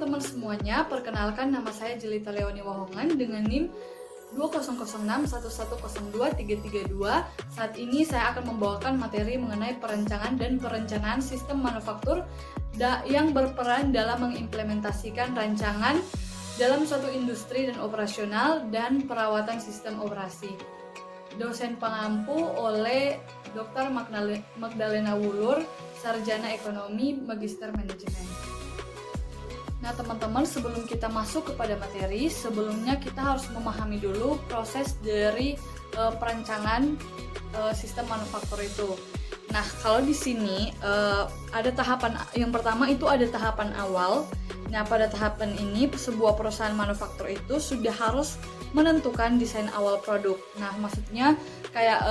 teman-teman semuanya, perkenalkan nama saya Jelita Leoni Wahongan dengan NIM 200611023332. Saat ini saya akan membawakan materi mengenai perencanaan dan perencanaan sistem manufaktur yang berperan dalam mengimplementasikan rancangan dalam suatu industri dan operasional dan perawatan sistem operasi. Dosen pengampu oleh Dr. Magdalena Wulur, Sarjana Ekonomi, Magister Manajemen. Nah teman-teman, sebelum kita masuk kepada materi, sebelumnya kita harus memahami dulu proses dari perancangan sistem manufaktur itu. Nah kalau di sini ada tahapan yang pertama, itu ada tahapan awal. Nah pada tahapan ini sebuah perusahaan manufaktur itu sudah harus menentukan desain awal produk. Nah maksudnya kayak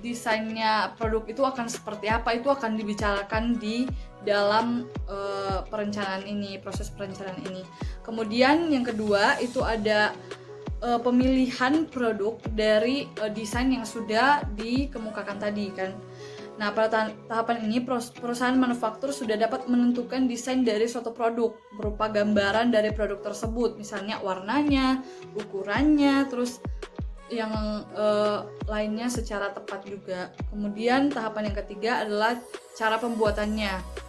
desainnya produk itu akan seperti apa, itu akan dibicarakan di dalam perencanaan ini, proses perencanaan ini. Kemudian yang kedua itu ada pemilihan produk dari desain yang sudah dikemukakan tadi kan. Nah pada tahapan ini perusahaan manufaktur sudah dapat menentukan desain dari suatu produk berupa gambaran dari produk tersebut, misalnya warnanya, ukurannya, terus yang lainnya secara tepat juga. Kemudian tahapan yang ketiga adalah cara pembuatannya.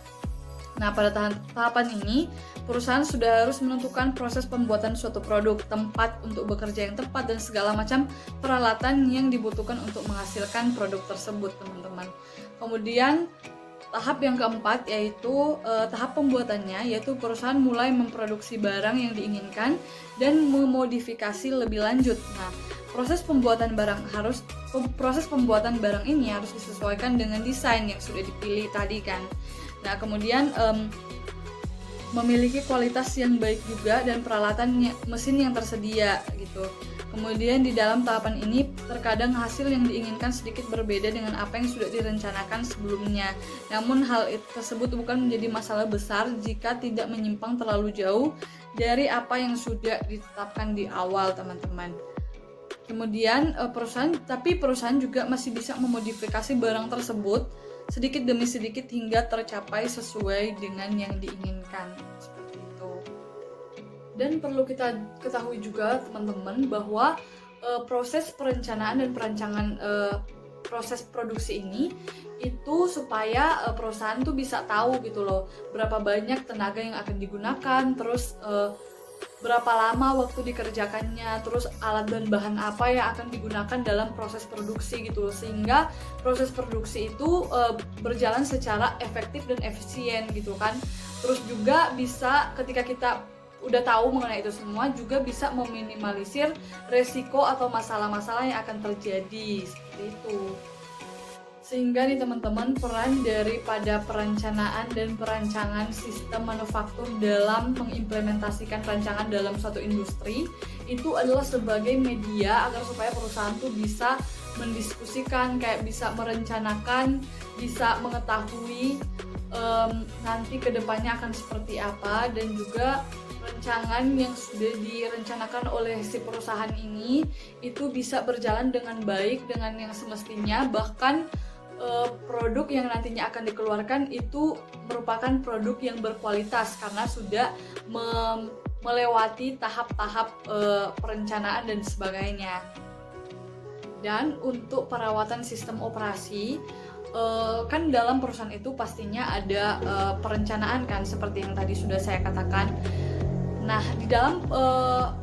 Nah pada tahapan ini perusahaan sudah harus menentukan proses pembuatan suatu produk, tempat untuk bekerja yang tepat, dan segala macam peralatan yang dibutuhkan untuk menghasilkan produk tersebut, teman-teman. Kemudian tahap yang keempat yaitu tahap pembuatannya, yaitu perusahaan mulai memproduksi barang yang diinginkan dan memodifikasi lebih lanjut. Nah proses pembuatan barang ini harus disesuaikan dengan desain yang sudah dipilih tadi kan. Nah kemudian memiliki kualitas yang baik juga dan peralatan mesin yang tersedia gitu. Kemudian di dalam tahapan ini terkadang hasil yang diinginkan sedikit berbeda dengan apa yang sudah direncanakan sebelumnya. Namun hal tersebut bukan menjadi masalah besar jika tidak menyimpang terlalu jauh dari apa yang sudah ditetapkan di awal, teman-teman. Kemudian perusahaan juga masih bisa memodifikasi barang tersebut sedikit demi sedikit hingga tercapai sesuai dengan yang diinginkan, seperti itu. Dan perlu kita ketahui juga teman-teman bahwa proses perencanaan dan perancangan proses produksi ini itu supaya perusahaan tuh bisa tahu gitu loh berapa banyak tenaga yang akan digunakan, terus berapa lama waktu dikerjakannya, terus alat dan bahan apa yang akan digunakan dalam proses produksi gitu loh, sehingga proses produksi itu berjalan secara efektif dan efisien gitu kan. Terus juga bisa ketika kita udah tahu mengenai itu semua, juga bisa meminimalisir resiko atau masalah-masalah yang akan terjadi seperti itu. Sehingga nih teman-teman, peran daripada perencanaan dan perancangan sistem manufaktur dalam mengimplementasikan rancangan dalam suatu industri itu adalah sebagai media agar supaya perusahaan tuh bisa mendiskusikan, kayak bisa merencanakan, bisa mengetahui nanti kedepannya akan seperti apa, dan juga rancangan yang sudah direncanakan oleh si perusahaan ini itu bisa berjalan dengan baik, dengan yang semestinya, bahkan produk yang nantinya akan dikeluarkan itu merupakan produk yang berkualitas karena sudah melewati tahap-tahap perencanaan dan sebagainya. Dan untuk perawatan sistem operasi, kan dalam perusahaan itu pastinya ada perencanaan kan, seperti yang tadi sudah saya katakan. Nah di dalam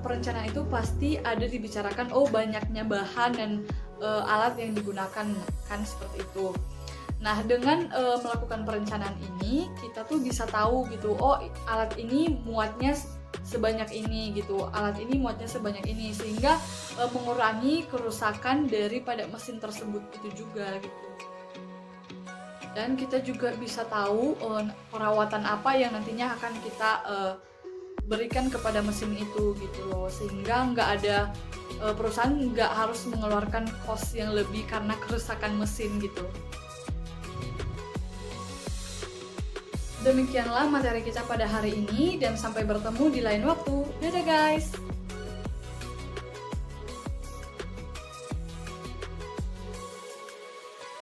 perencanaan itu pasti ada dibicarakan banyaknya bahan dan alat yang digunakan kan, seperti itu. Nah dengan melakukan perencanaan ini kita tuh bisa tahu gitu, alat ini muatnya sebanyak ini gitu, alat ini muatnya sebanyak ini, sehingga mengurangi kerusakan daripada mesin tersebut itu juga gitu. Dan kita juga bisa tahu perawatan apa yang nantinya akan kita berikan kepada mesin itu gitu loh, sehingga perusahaan nggak harus mengeluarkan cost yang lebih karena kerusakan mesin gitu. Demikianlah materi kita pada hari ini, dan sampai bertemu di lain waktu. Dadah guys!